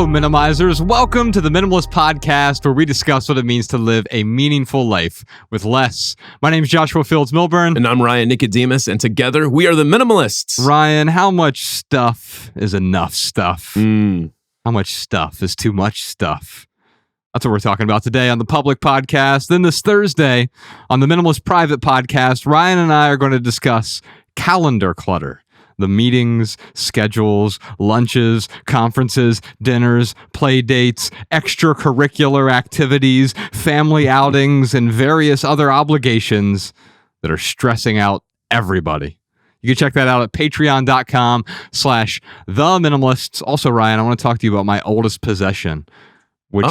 Hello, Minimizers. Welcome to the Minimalist Podcast, where we discuss what it means to live a meaningful life with less. My name is Joshua Fields Milburn. And I'm Ryan Nicodemus, and together we are the Minimalists. Ryan, how much stuff is enough stuff? How much stuff is too much stuff? That's what we're talking about today on the Public Podcast. Then this Thursday on the Minimalist Private Podcast, Ryan and I are going to discuss calendar clutter. The meetings, schedules, lunches, conferences, dinners, play dates, extracurricular activities, family outings, and various other obligations that are stressing out everybody. You can check that out at patreon.com/theminimalists. Also, Ryan, I want to talk to you about my oldest possession, which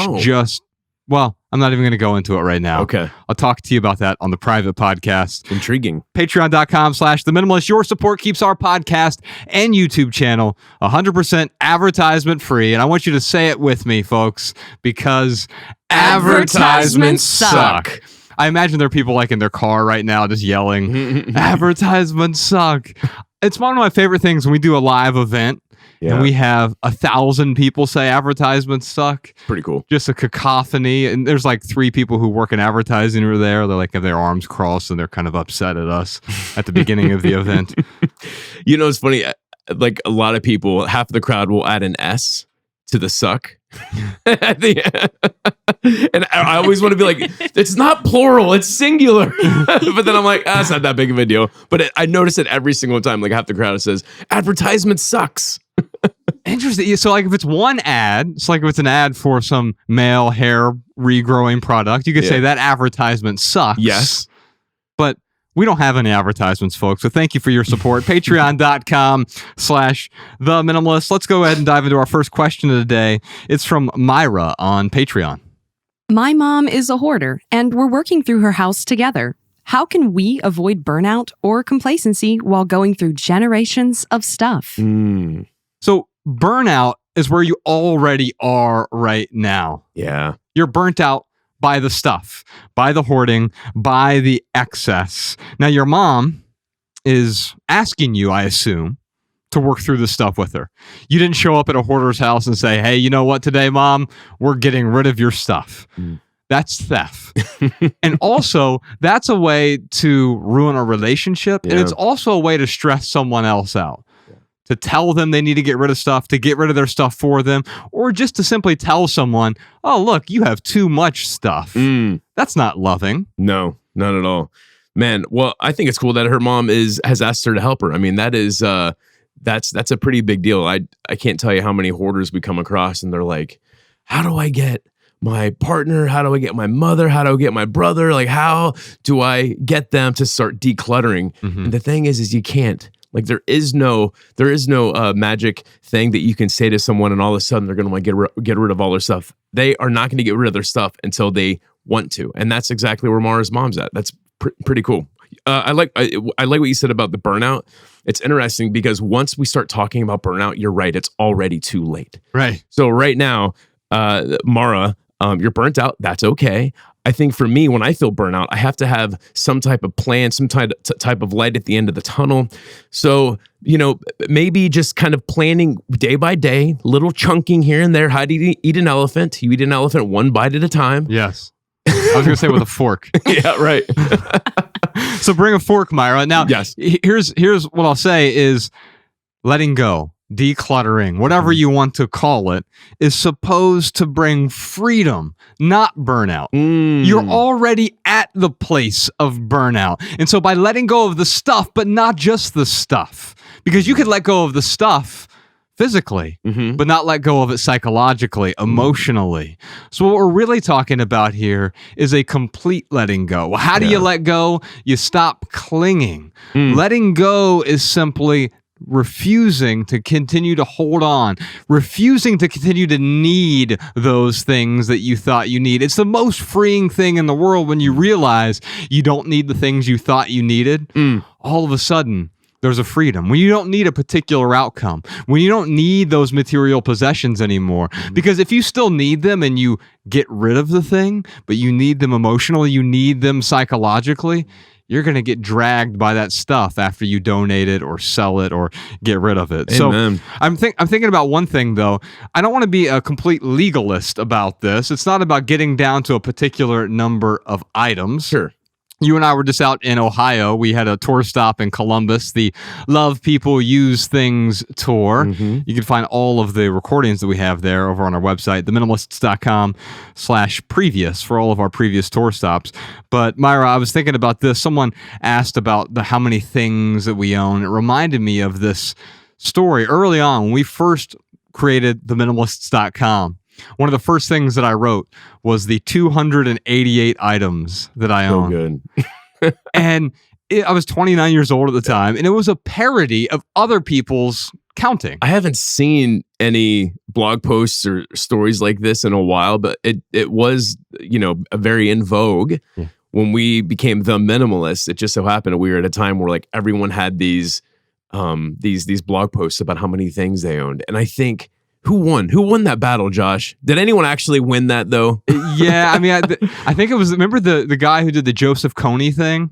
I'm not even going to go into it right now. Okay. I'll talk to you about that on the private podcast. Intriguing. Patreon.com/theminimalists. Your support keeps our podcast and YouTube channel 100% advertisement free. And I want you to say it with me, folks, because advertisements suck. I imagine there are people like in their car right now just yelling, advertisements suck. It's one of my favorite things when we do a live event. Yeah. And we have 1,000 people say advertisements suck. Pretty cool. Just a cacophony. And there's like 3 people who work in advertising who are there. They're like have their arms crossed and they're kind of upset at us at the beginning of the event. You know, it's funny. Like a lot of people, half the crowd will add an S to the suck. And I always want to be like, it's not plural, it's singular. But then I'm like, it's not that big of a deal. But I notice it every single time. Like half the crowd says, advertisement sucks. Interesting. So like if it's one ad, it's like if it's an ad for some male hair regrowing product, you could say that advertisement sucks. Yes. But we don't have any advertisements, folks. So thank you for your support. Patreon.com/theminimalists. Let's go ahead and dive into our first question of the day. It's from Myra on Patreon. My mom is a hoarder, and we're working through her house together. How can we avoid burnout or complacency while going through generations of stuff? So burnout is where you already are right now. Yeah. You're burnt out by the stuff, by the hoarding, by the excess. Now, your mom is asking you, I assume, to work through the stuff with her. You didn't show up at a hoarder's house and say, hey, you know what today, Mom? We're getting rid of your stuff. That's theft. And also, that's a way to ruin a relationship. Yeah. And it's also a way to stress someone else out. To tell them they need to get rid of stuff, to get rid of their stuff for them, or just to simply tell someone, oh, look, you have too much stuff. That's not loving. No, not at all. Man, well, I think it's cool that her mom has asked her to help her. I mean, that is that's a pretty big deal. I can't tell you how many hoarders we come across and they're like, how do I get my partner? How do I get my mother? How do I get my brother? Like, how do I get them to start decluttering? And the thing is you can't. Like there is no magic thing that you can say to someone and all of a sudden they're going to want to get rid of all their stuff. They are not going to get rid of their stuff until they want to, and that's exactly where Mara's mom's at. That's pretty cool. I like what you said about the burnout. It's interesting because once we start talking about burnout, you're right. It's already too late. Right. So right now, Mara, you're burnt out. That's okay. I think for me, when I feel burnout, I have to have some type of plan, some type of light at the end of the tunnel. So, you know, maybe just kind of planning day by day, little chunking here and there. How do you eat an elephant? You eat an elephant one bite at a time. Yes. I was going to say with a fork. Yeah, right. So bring a fork, Myra. Now, yes. Here's what I'll say is letting go. Decluttering, whatever you want to call it, is supposed to bring freedom, not burnout. You're already at the place of burnout. And so by letting go of the stuff, but not just the stuff, because you could let go of the stuff physically, but not let go of it psychologically, emotionally. So what we're really talking about here is a complete letting go. Well, how do you let go? You stop clinging. Letting go is simply refusing to continue to hold on, refusing to continue to need those things that you thought you need. It's the most freeing thing in the world when you realize you don't need the things you thought you needed. All of a sudden, there's a freedom when you don't need a particular outcome, when you don't need those material possessions anymore. Because if you still need them and you get rid of the thing, but you need them emotionally, you need them psychologically, you're going to get dragged by that stuff after you donate it or sell it or get rid of it. Amen. So I'm thinking about one thing, though. I don't want to be a complete legalist about this. It's not about getting down to a particular number of items. Sure. You and I were just out in Ohio. We had a tour stop in Columbus, the Love People Use Things tour. Mm-hmm. You can find all of the recordings that we have there over on our website, theminimalists.com/previous for all of our previous tour stops. But Myra, I was thinking about this. Someone asked about how many things that we own. It reminded me of this story early on when we first created theminimalists.com. One of the first things that I wrote was the 288 items that I own. So good. And I was 29 years old at the time, and it was a parody of other people's counting. I haven't seen any blog posts or stories like this in a while, but it was, a very in vogue. Yeah. When we became the minimalists. It just so happened we were at a time where like everyone had these blog posts about how many things they owned. And I think, who won that battle, Josh? Did anyone actually win that though? Yeah, I mean, I think it was. Remember the guy who did the Joseph Kony thing?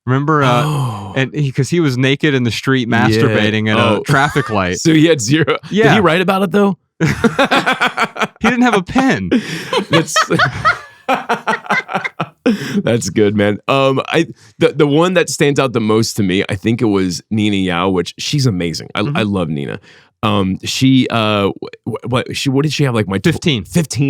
Remember, and because he was naked in the street masturbating at a traffic light. So he had zero. Yeah. Did he write about it though? He didn't have a pen. That's good, man. The one that stands out the most to me, I think it was Nina Yao, which she's amazing. I love Nina. What did she have? Like my 15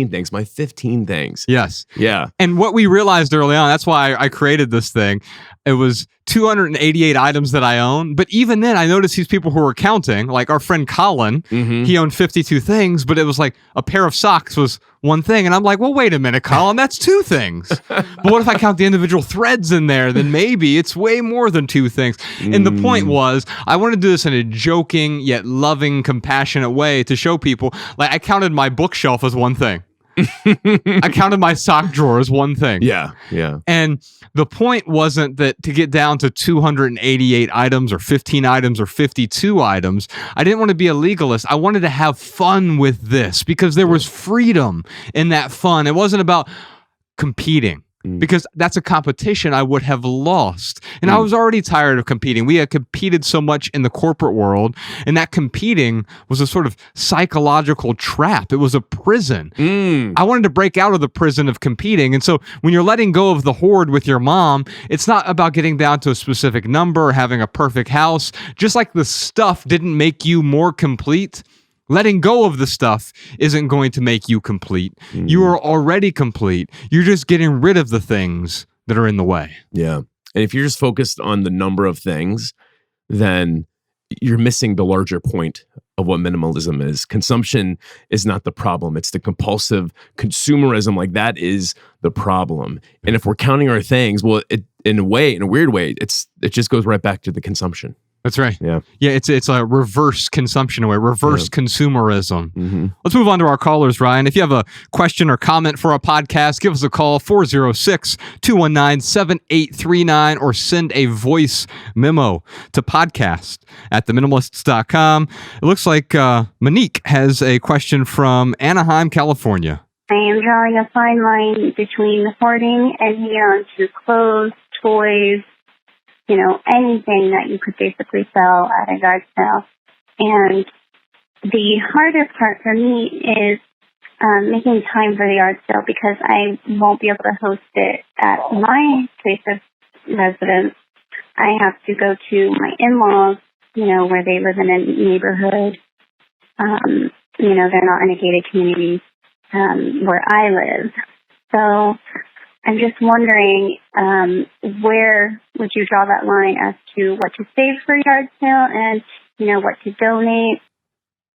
things. My 15 things. Yes. Yeah. And what we realized early on, that's why I created this thing. It was 288 items that I own. But even then, I noticed these people who were counting, like our friend Colin, he owned 52 things, but it was like a pair of socks was one thing. And I'm like, well, wait a minute, Colin, that's 2 things. But what if I count the individual threads in there? Then maybe it's way more than 2 things. And the point was, I wanted to do this in a joking yet loving, compassionate way to show people, like I counted my bookshelf as one thing. I counted my sock drawer as one thing. Yeah. And the point wasn't that to get down to 288 items or 15 items or 52 items. I didn't want to be a legalist. I wanted to have fun with this because there was freedom in that fun. It wasn't about competing. Because that's a competition I would have lost. And I was already tired of competing. We had competed so much in the corporate world, and that competing was a sort of psychological trap. It was a prison. I wanted to break out of the prison of competing. And so when you're letting go of the hoard with your mom, it's not about getting down to a specific number or having a perfect house. Just like the stuff didn't make you more complete, letting go of the stuff isn't going to make you complete. You are already complete. You're just getting rid of the things that are in the way. Yeah. And if you're just focused on the number of things, then you're missing the larger point of what minimalism is. Consumption is not the problem. It's the compulsive consumerism. Like that is the problem. And if we're counting our things, well, in a weird way, it just goes right back to the consumption. That's right. Yeah. Yeah, it's a reverse consumption way, reverse consumerism. Let's move on to our callers, Ryan. If you have a question or comment for our podcast, give us a call, 406-219-7839, or send a voice memo to podcast@theminimalists.com. It looks like Monique has a question from Anaheim, California. I am drawing a fine line between hoarding and hanging on to clothes, toys, anything that you could basically sell at a yard sale. And the hardest part for me is making time for the yard sale because I won't be able to host it at my place of residence. I have to go to my in-laws, where they live in a neighborhood. They're not in a gated community where I live. So I'm just wondering, where would you draw that line as to what to save for yard sale and, what to donate?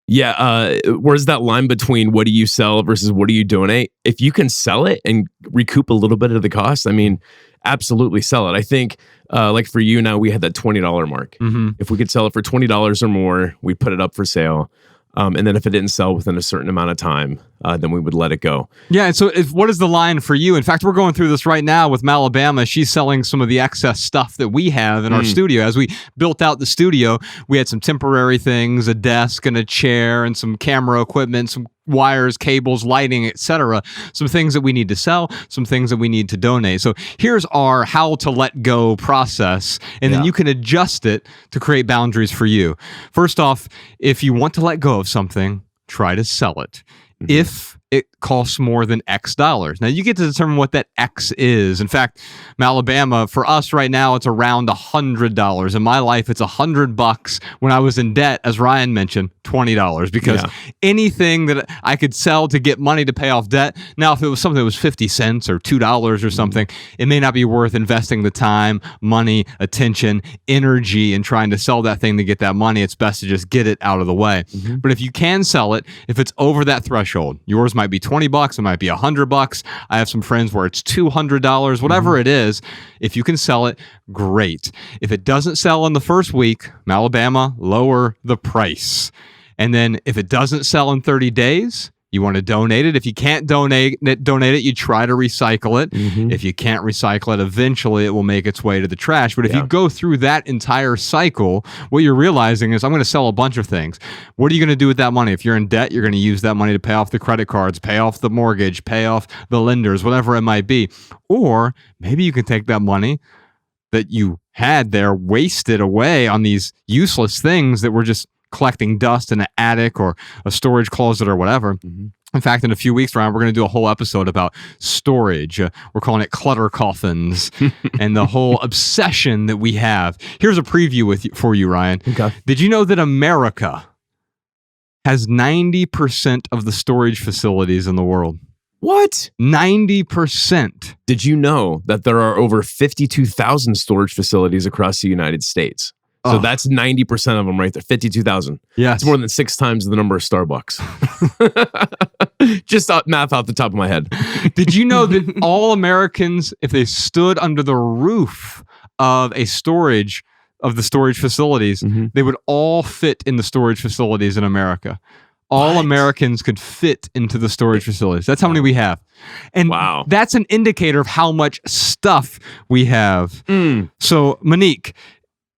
Yeah. Where's that line between what do you sell versus what do you donate? If you can sell it and recoup a little bit of the cost, I mean, absolutely sell it. I think, like for you now, we had that $20 mark. If we could sell it for $20 or more, we'd put it up for sale. And then if it didn't sell within a certain amount of time, then we would let it go. Yeah, and so what is the line for you? In fact, we're going through this right now with Malabama. She's selling some of the excess stuff that we have in our studio. As we built out the studio, we had some temporary things, a desk and a chair and some camera equipment, some wires, cables, lighting, etc. Some things that we need to sell, some things that we need to donate. So here's our how to let go process, and then you can adjust it to create boundaries for you. First off, if you want to let go of something, try to sell it. If it costs more than X dollars. Now, you get to determine what that X is. In fact, Alabama, for us right now, it's around $100. In my life, it's $100. When I was in debt, as Ryan mentioned, $20. Because anything that I could sell to get money to pay off debt, now, if it was something that was 50 cents or $2 or something, it may not be worth investing the time, money, attention, energy in trying to sell that thing to get that money. It's best to just get it out of the way. But if you can sell it, if it's over that threshold, yours might be $20, it might be $100. I have some friends where it's $200, whatever it is. If you can sell it, great. If it doesn't sell in the first week, Alabama, lower the price. And then if it doesn't sell in 30 days, you want to donate it. If you can't donate it, you try to recycle it. If you can't recycle it, eventually it will make its way to the trash. But if you go through that entire cycle, what you're realizing is, I'm going to sell a bunch of things. What are you going to do with that money? If you're in debt, you're going to use that money to pay off the credit cards, pay off the mortgage, pay off the lenders, whatever it might be. Or maybe you can take that money that you had there, wasted away on these useless things that were just collecting dust in an attic or a storage closet or whatever. In fact, in a few weeks, Ryan, we're going to do a whole episode about storage. We're calling it clutter coffins and the whole obsession that we have. Here's a preview for you, Ryan. Okay. Did you know that America has 90% of the storage facilities in the world? What? 90%. Did you know that there are over 52,000 storage facilities across the United States? So that's 90% of them right there, 52,000. Yes. It's more than 6 times the number of Starbucks. Just math off the top of my head. Did you know that all Americans, if they stood under the roof of the storage facilities, they would all fit in the storage facilities in America? All Americans could fit into the storage facilities. That's how many we have. And that's an indicator of how much stuff we have. So, Monique,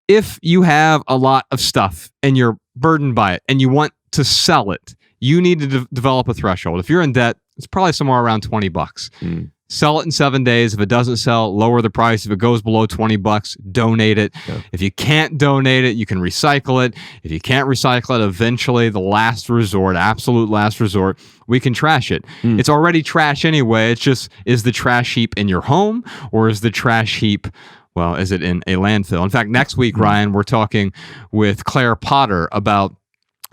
if you have a lot of stuff and you're burdened by it and you want to sell it, you need to develop a threshold. If you're in debt, it's probably somewhere around $20. Sell it in 7 days. If it doesn't sell, lower the price. If it goes below $20, donate it. If you can't donate it, you can recycle it. If you can't recycle it, eventually, the last resort, absolute last resort, we can trash it. It's already trash anyway. It's just, is the trash heap in your home, or is the trash heap, well, is it in a landfill? In fact, next week, Ryan, we're talking with Claire Potter about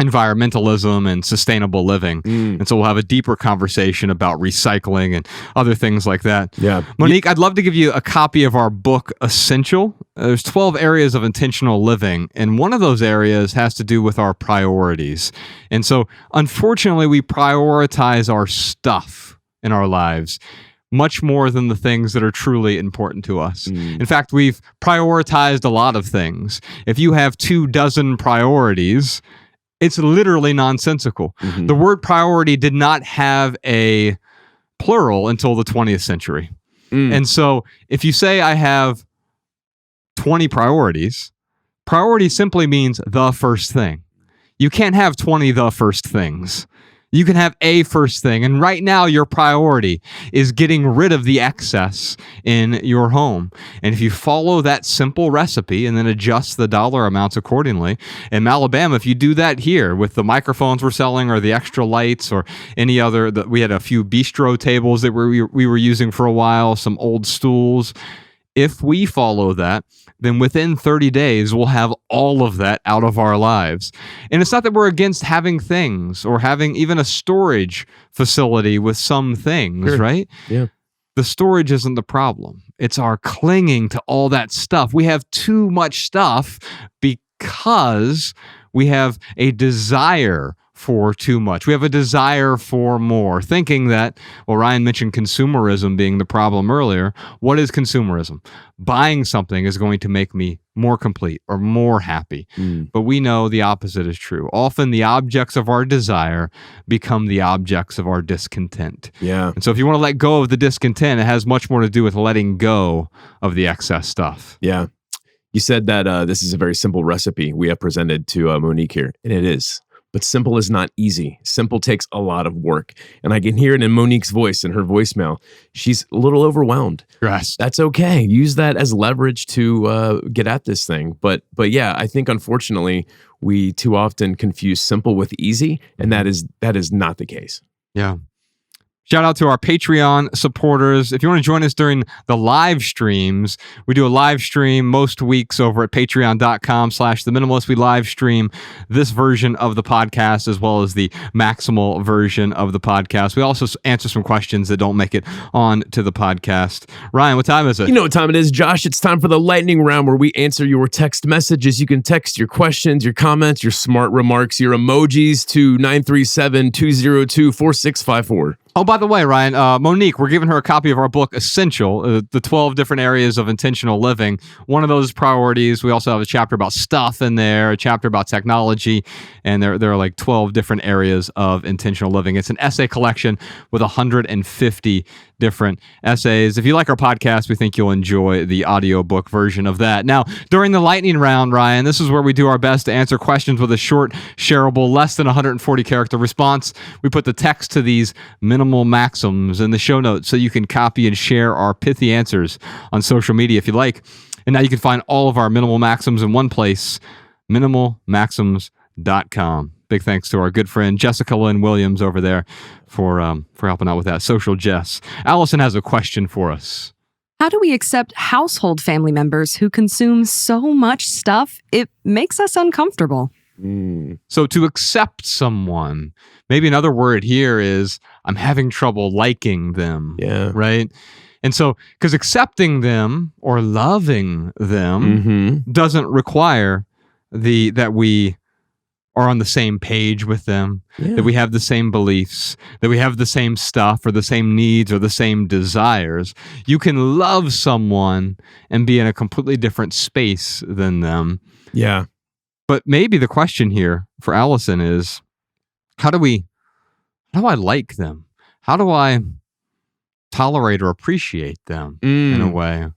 environmentalism and sustainable living. And so we'll have a deeper conversation about recycling and other things like that. Monique, I'd love to give you a copy of our book, Essential. There's 12 areas of intentional living, and one of those areas has to do with our priorities. And so, unfortunately, we prioritize our stuff in our lives much more than the things that are truly important to us. In fact, we've prioritized a lot of things. If you have 24 priorities, it's literally nonsensical. The word priority did not have a plural until the 20th century. And so if you say I have 20 priorities, priority simply means the first thing. You can't have 20 the first things. You can have a first thing. And right now, your priority is getting rid of the excess in your home. And if you follow that simple recipe and then adjust the dollar amounts accordingly, in Alabama, if you do that here with the microphones we're selling or the extra lights or any other, we had a few bistro tables that we were using for a while, some old stools. If we follow that, then within 30 days, we'll have all of that out of our lives. And it's not that we're against having things or having even a storage facility with some things, right? The storage isn't the problem. It's our clinging to all that stuff. We have too much stuff because we have a desire for too much. We have a desire for more, thinking that, well, Ryan mentioned consumerism being the problem earlier. What is consumerism? Buying something is going to make me more complete or more happy. But we know the opposite is true. Often the objects of our desire become the objects of our discontent. And so if you want to let go of the discontent, it has much more to do with letting go of the excess stuff. You said that this is a very simple recipe we have presented to Monique here, and it is. but simple is not easy. Simple takes a lot of work. And I can hear it in Monique's voice, in her voicemail. She's a little overwhelmed. Yes. That's okay. Use that as leverage to get at this thing. But yeah, I think unfortunately we too often confuse simple with easy, and that is not the case. Yeah. Shout out to our Patreon supporters. If you want to join us during the live streams, we do a live stream most weeks over at patreon.com/theminimalist. We live stream this version of the podcast as well as the maximal version of the podcast. We also answer some questions that don't make it on to the podcast. Ryan, what time is it? You know what time it is, Josh. It's time for the lightning round where we answer your text messages. You can text your questions, your comments, your smart remarks, your emojis to 937-202-4654. Oh, by the way, Ryan, Monique, we're giving her a copy of our book, Essential, the 12 different areas of intentional living. One of those is priorities. We also have a chapter about stuff in there, a chapter about technology, and there are like 12 different areas of intentional living. It's an essay collection with 150 different essays. If you like our podcast, we think you'll enjoy the audiobook version of that. Now, during the lightning round, Ryan, this is where we do our best to answer questions with a short, shareable, less than 140 character response. We put the text to these minimal maxims in the show notes so you can copy and share our pithy answers on social media if you like. And now you can find all of our minimal maxims in one place, minimalmaxims.com. Big thanks to our good friend Jessica Lynn Williams over there for helping out with that. Social Jess. Allison has a question for us. How do we accept household family members who consume so much stuff it makes us uncomfortable? So to accept someone, maybe another word here is I'm having trouble liking them. Yeah. Right? And so, because accepting them or loving them doesn't require that we are on the same page with them, that we have the same beliefs, that we have the same stuff or the same needs or the same desires. You can love someone and be in a completely different space than them. Yeah. But maybe the question here for Allison is, how do I like them? How do I tolerate or appreciate them in a way?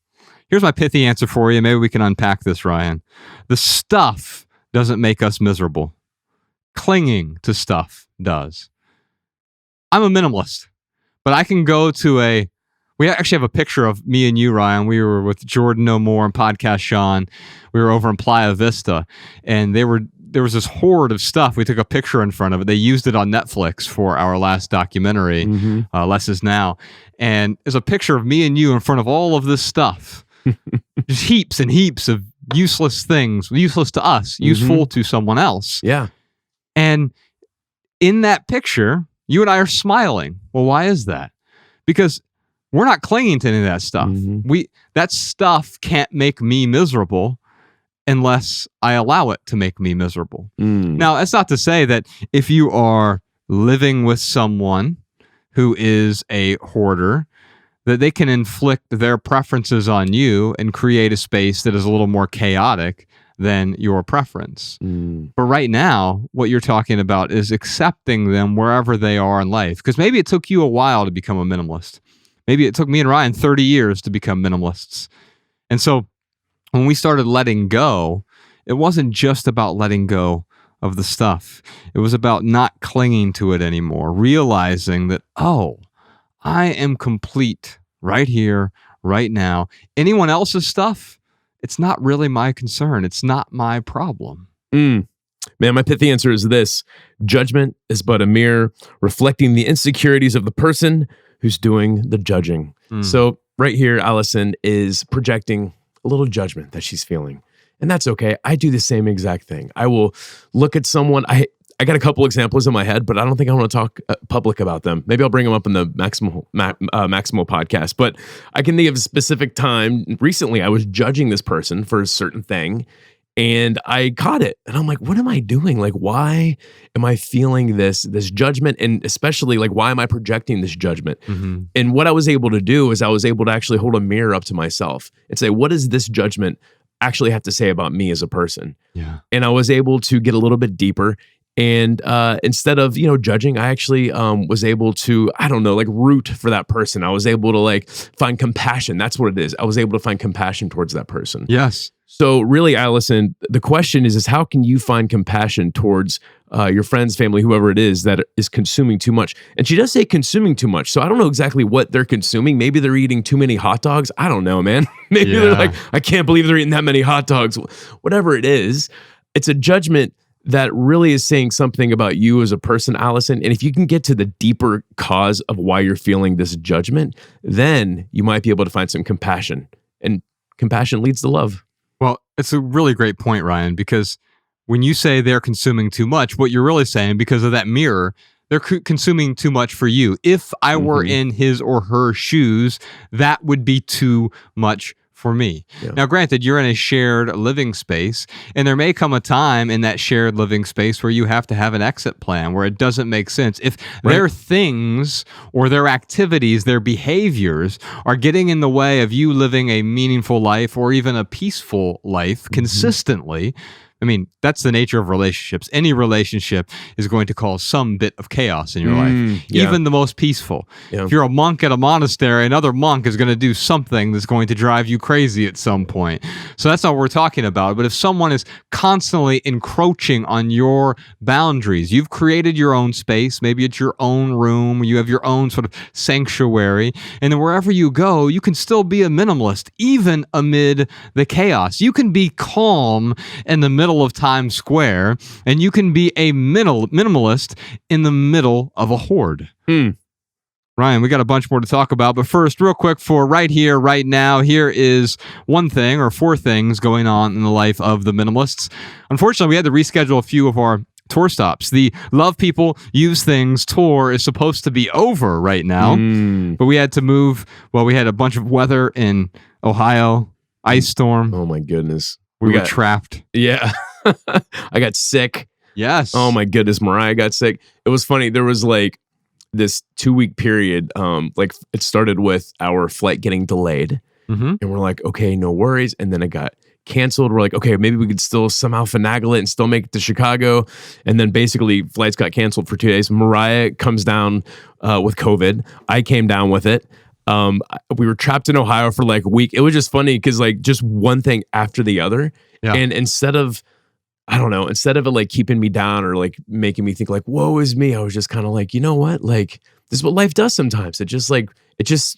Here's my pithy answer for you. Maybe we can unpack this, Ryan. The stuff doesn't make us miserable. Clinging to stuff does. I'm a minimalist, but I can go to we actually have a picture of me and you, Ryan. We were with Jordan No More and Podcast Sean. We were over in Playa Vista, and there was this horde of stuff. We took a picture in front of it. They used it on Netflix for our last documentary, Less Is Now. And there's a picture of me and you in front of all of this stuff. Just heaps and heaps of useless things, useless to us, useful to someone else. Yeah. And in that picture, you and I are smiling. Well, why is that? Because we're not clinging to any of that stuff. That stuff can't make me miserable unless I allow it to make me miserable. Now, that's not to say that if you are living with someone who is a hoarder, that they can inflict their preferences on you and create a space that is a little more chaotic than your preference. But right now, what you're talking about is accepting them wherever they are in life. Because maybe it took you a while to become a minimalist. Maybe it took me and Ryan 30 years to become minimalists. And so when we started letting go, it wasn't just about letting go of the stuff. It was about not clinging to it anymore, realizing that, oh, I am complete right here, right now. Anyone else's stuff, it's not really my concern. It's not my problem. Man, my pithy answer is this. Judgment is but a mirror reflecting the insecurities of the person who's doing the judging. So right here, Allison is projecting a little judgment that she's feeling. And that's okay. I do the same exact thing. I will look at someone. I got a couple examples in my head, but I don't think I want to talk public about them. Maybe I'll bring them up in the Maximal podcast. But I can think of a specific time. Recently, I was judging this person for a certain thing, and I caught it. And I'm like, what am I doing? Like, why am I feeling this judgment? And especially, like, why am I projecting this judgment? And what I was able to do is I was able to actually hold a mirror up to myself and say, what does this judgment actually have to say about me as a person? Yeah. And I was able to get a little bit deeper And instead of, judging, I actually was able to, root for that person. I was able to find compassion. That's what it is. I was able to find compassion towards that person. Yes. So really, Allison, the question is how can you find compassion towards your friends, family, whoever it is that is consuming too much? And she does say consuming too much. So I don't know exactly what they're consuming. Maybe they're eating too many hot dogs. I don't know, man. Maybe they're like, I can't believe they're eating that many hot dogs. Whatever it is, it's a judgment that really is saying something about you as a person, Allison. And if you can get to the deeper cause of why you're feeling this judgment, then you might be able to find some compassion. And compassion leads to love. Well, it's a really great point, Ryan, because when you say they're consuming too much, what you're really saying, because of that mirror, they're consuming too much for you. If I were in his or her shoes, that would be too much for me. Yeah. Now, granted, you're in a shared living space, and there may come a time in that shared living space where you have to have an exit plan where it doesn't make sense. If their things or their activities, their behaviors are getting in the way of you living a meaningful life or even a peaceful life consistently, I mean, that's the nature of relationships. Any relationship is going to cause some bit of chaos in your life, even the most peaceful. Yeah. If you're a monk at a monastery, another monk is going to do something that's going to drive you crazy at some point. So that's not what we're talking about. But if someone is constantly encroaching on your boundaries, you've created your own space, maybe it's your own room, you have your own sort of sanctuary, and then wherever you go, you can still be a minimalist, even amid the chaos. You can be calm in the middle of Times Square, and you can be a minimalist in the middle of a horde. Ryan, we got a bunch more to talk about, but first, real quick, for right here, right now, here is one thing or four things going on in the life of the minimalists. Unfortunately, we had to reschedule a few of our tour stops. The Love People Use Things tour is supposed to be over right now, but we had to move. Well, we had a bunch of weather in Ohio, ice storm. Oh my goodness. We were trapped. Yeah. I got sick. Yes. Oh my goodness. Mariah got sick. It was funny. There was this 2-week period. It started with our flight getting delayed. And we're like, okay, no worries. And then it got canceled. We're like, okay, maybe we could still somehow finagle it and still make it to Chicago. And then basically flights got canceled for 2 days. Mariah comes down with COVID. I came down with it. We were trapped in Ohio for a week. It was just funny because just one thing after the other. Yeah. And instead of it keeping me down or making me think woe is me, I was just kind of you know what? This is what life does sometimes. It just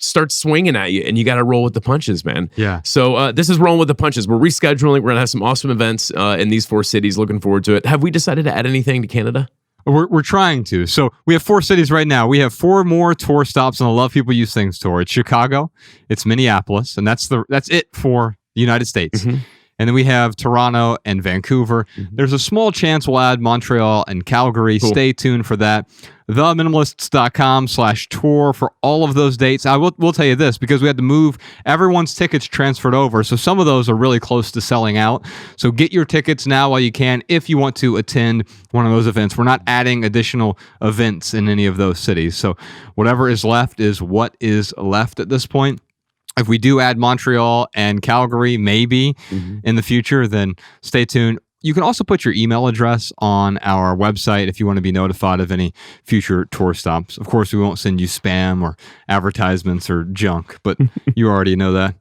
starts swinging at you and you got to roll with the punches, man. Yeah. So this is rolling with the punches. We're rescheduling. We're going to have some awesome events in these 4 cities. Looking forward to it. Have we decided to add anything to Canada? We're trying to. So we have 4 cities right now. We have 4 more tour stops on the Love People Use Things tour. It's Chicago, it's Minneapolis, and that's it for the United States. And then we have Toronto and Vancouver. There's a small chance we'll add Montreal and Calgary. Cool. Stay tuned for that. theminimalists.com/tour for all of those dates. We'll tell you this, because we had to move, everyone's tickets transferred over. So some of those are really close to selling out. So get your tickets now while you can if you want to attend one of those events. We're not adding additional events in any of those cities. So whatever is left is what is left at this point. If we do add Montreal and Calgary, maybe in the future, then stay tuned. You can also put your email address on our website if you want to be notified of any future tour stops. Of course, we won't send you spam or advertisements or junk, but you already know that.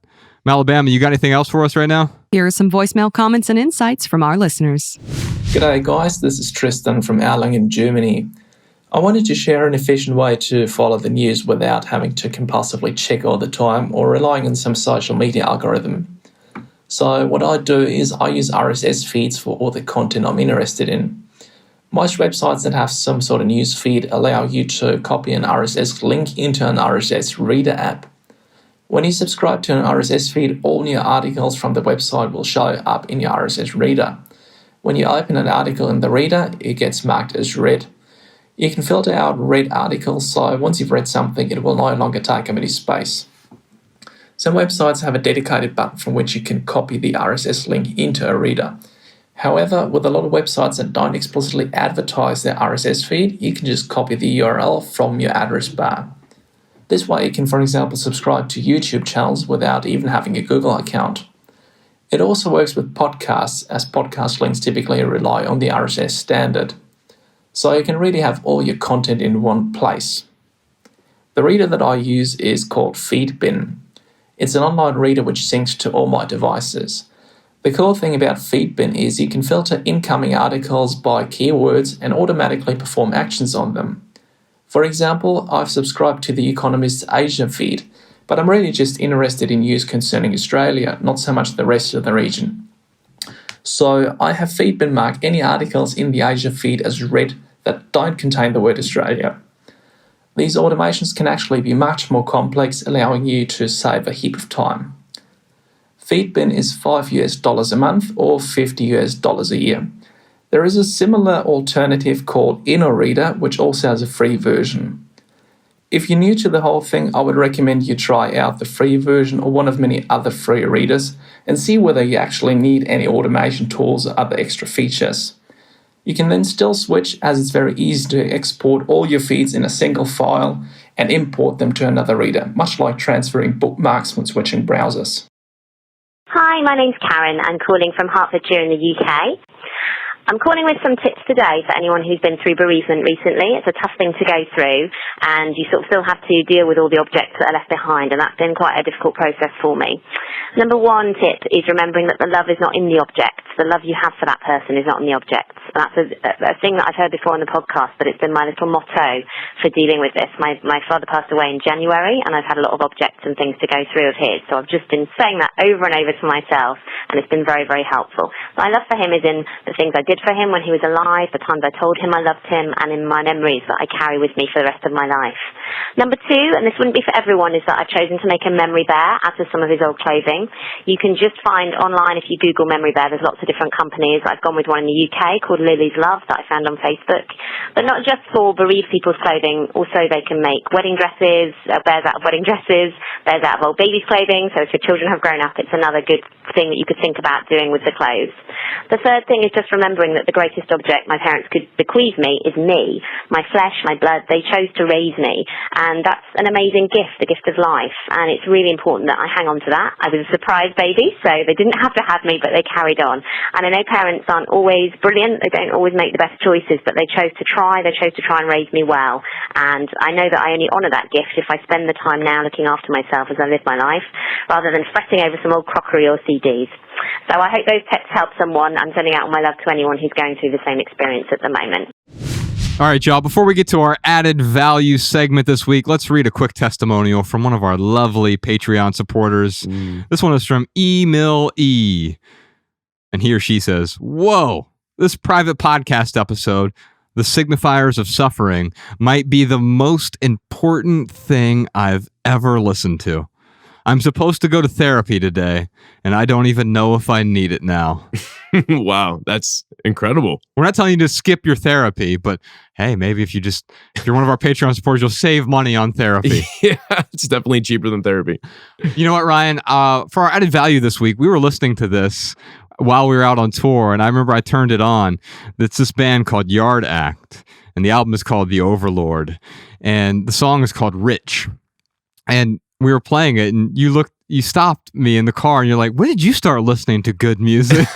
Alabama, you got anything else for us right now? Here are some voicemail comments and insights from our listeners. G'day guys, this is Tristan from Erlangen, Germany. I wanted to share an efficient way to follow the news without having to compulsively check all the time or relying on some social media algorithm. So what I do is I use RSS feeds for all the content I'm interested in. Most websites that have some sort of news feed allow you to copy an RSS link into an RSS reader app. When you subscribe to an RSS feed, all new articles from the website will show up in your RSS reader. When you open an article in the reader, it gets marked as read. You can filter out read articles, so once you've read something, it will no longer take up any space. Some websites have a dedicated button from which you can copy the RSS link into a reader. However, with a lot of websites that don't explicitly advertise their RSS feed, you can just copy the URL from your address bar. This way you can, for example, subscribe to YouTube channels without even having a Google account. It also works with podcasts, as podcast links typically rely on the RSS standard. so you can really have all your content in one place. The reader that I use is called Feedbin. It's an online reader which syncs to all my devices. The cool thing about Feedbin is you can filter incoming articles by keywords and automatically perform actions on them. For example, I've subscribed to The Economist's Asia feed, but I'm really just interested in news concerning Australia, not so much the rest of the region. So I have Feedbin mark any articles in the Asia feed as read that don't contain the word Australia. These automations can actually be much more complex, allowing you to save a heap of time. Feedbin is $5 a month or $50 a year. There is a similar alternative called InnoReader, which also has a free version. If you're new to the whole thing, I would recommend you try out the free version or one of many other free readers and see whether you actually need any automation tools or other extra features. You can then still switch, as it's very easy to export all your feeds in a single file and import them to another reader, much like transferring bookmarks when switching browsers. Hi, my name's Karen. I'm calling from Hertfordshire in the UK. I'm calling with some tips today for anyone who's been through bereavement recently. It's a tough thing to go through, and you sort of still have to deal with all the objects that are left behind, and that's been quite a difficult process for me. Number one tip is remembering that the love is not in the objects. The love you have for that person is not in the objects. And that's a thing that I've heard before in the podcast, but it's been my little motto for dealing with this. My father passed away in January, and I've had a lot of objects and things to go through of his, so I've just been saying that over and over to myself, and it's been very, very helpful. My love for him is in the things I did for him when he was alive, the times I told him I loved him, and in my memories that I carry with me for the rest of my life. Number two, and this wouldn't be for everyone, is that I've chosen to make a memory bear out of some of his old clothing. You can just find online, if you Google memory bear, there's lots of different companies. I've gone with one in the UK called Lily's Love that I found on Facebook. But not just for bereaved people's clothing, also they can make wedding dresses, bears out of wedding dresses, bears out of old babies' clothing, so if your children have grown up, it's another good thing that you could think about doing with the clothes. The third thing is just remembering that the greatest object my parents could bequeath me is me, my flesh, my blood. They chose to raise me, and that's an amazing gift, the gift of life, and it's really important that I hang on to that. I was a surprise baby, so they didn't have to have me, but they carried on. And I know parents aren't always brilliant, they don't always make the best choices, but they chose to try and raise me well, and I know that I only honour that gift if I spend the time now looking after myself as I live my life, rather than fretting over some old crockery or CDs. So I hope those tips help someone. I'm sending out my love to anyone who's going through the same experience at the moment. All right, y'all, before we get to our added value segment this week, let's read a quick testimonial from one of our lovely Patreon supporters. This one is from Emil E. And he or she says, "Whoa, this private podcast episode, The Signifiers of Suffering, might be the most important thing I've ever listened to. I'm supposed to go to therapy today, and I don't even know if I need it now." Wow, that's incredible. We're not telling you to skip your therapy, but hey, maybe if you're one of our Patreon supporters, you'll save money on therapy. Yeah, it's definitely cheaper than therapy. You know what, Ryan? For our added value this week, we were listening to this while we were out on tour, and I remember I turned it on. It's this band called Yard Act, and the album is called The Overlord, and the song is called Rich. And we were playing it, and you stopped me in the car, and you're like, "When did you start listening to good music?"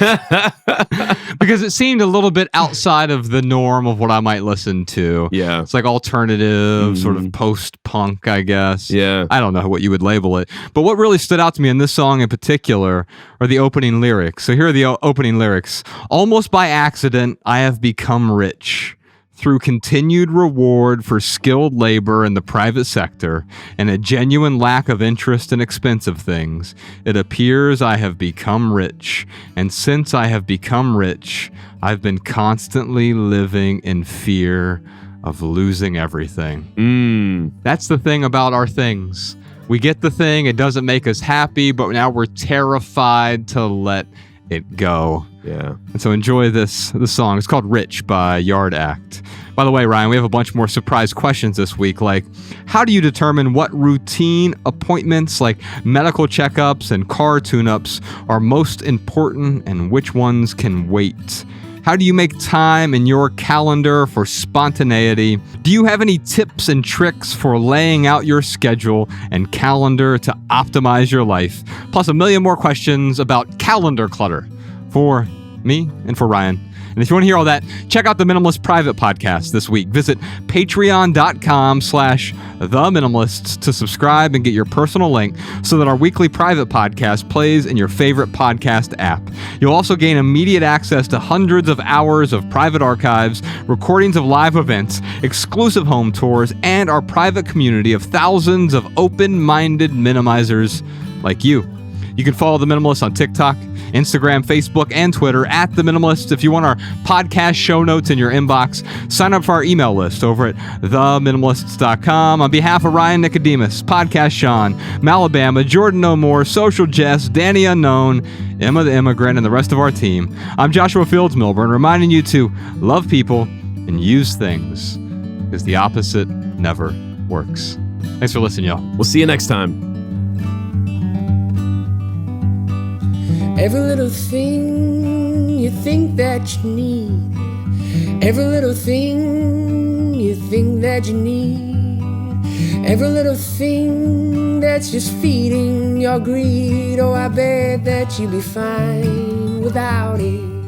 Because it seemed a little bit outside of the norm of what I might listen to. Yeah. It's like alternative, sort of post-punk, I guess. Yeah. I don't know what you would label it. But what really stood out to me in this song in particular are the opening lyrics. So here are the opening lyrics. "Almost by accident, I have become rich. Through continued reward for skilled labor in the private sector and a genuine lack of interest in expensive things, it appears I have become rich. And since I have become rich, I've been constantly living in fear of losing everything." That's the thing about our things. We get the thing, it doesn't make us happy, but now we're terrified to let it go. Yeah. And so enjoy this song. It's called Rich by Yard Act. By the way, Ryan, we have a bunch more surprise questions this week, like how do you determine what routine appointments like medical checkups and car tune-ups are most important and which ones can wait? How do you make time in your calendar for spontaneity? Do you have any tips and tricks for laying out your schedule and calendar to optimize your life? Plus a million more questions about calendar clutter for me and for Ryan. And if you want to hear all that, check out the Minimalist Private Podcast this week. Visit patreon.com/theminimalists to subscribe and get your personal link so that our weekly private podcast plays in your favorite podcast app. You'll also gain immediate access to hundreds of hours of private archives, recordings of live events, exclusive home tours, and our private community of thousands of open-minded minimizers like you. You can follow The Minimalists on TikTok, Instagram, Facebook, and Twitter at The Minimalists. If you want our podcast show notes in your inbox, sign up for our email list over at theminimalists.com. On behalf of Ryan Nicodemus, Podcast Sean, Malabama, Jordan No More, Social Jess, Danny Unknown, Emma the Immigrant, and the rest of our team, I'm Joshua Fields Milburn, reminding you to love people and use things, because the opposite never works. Thanks for listening, y'all. We'll see you next time. Every little thing you think that you need, every little thing you think that you need, every little thing that's just feeding your greed. Oh, I bet that you'd be fine without it.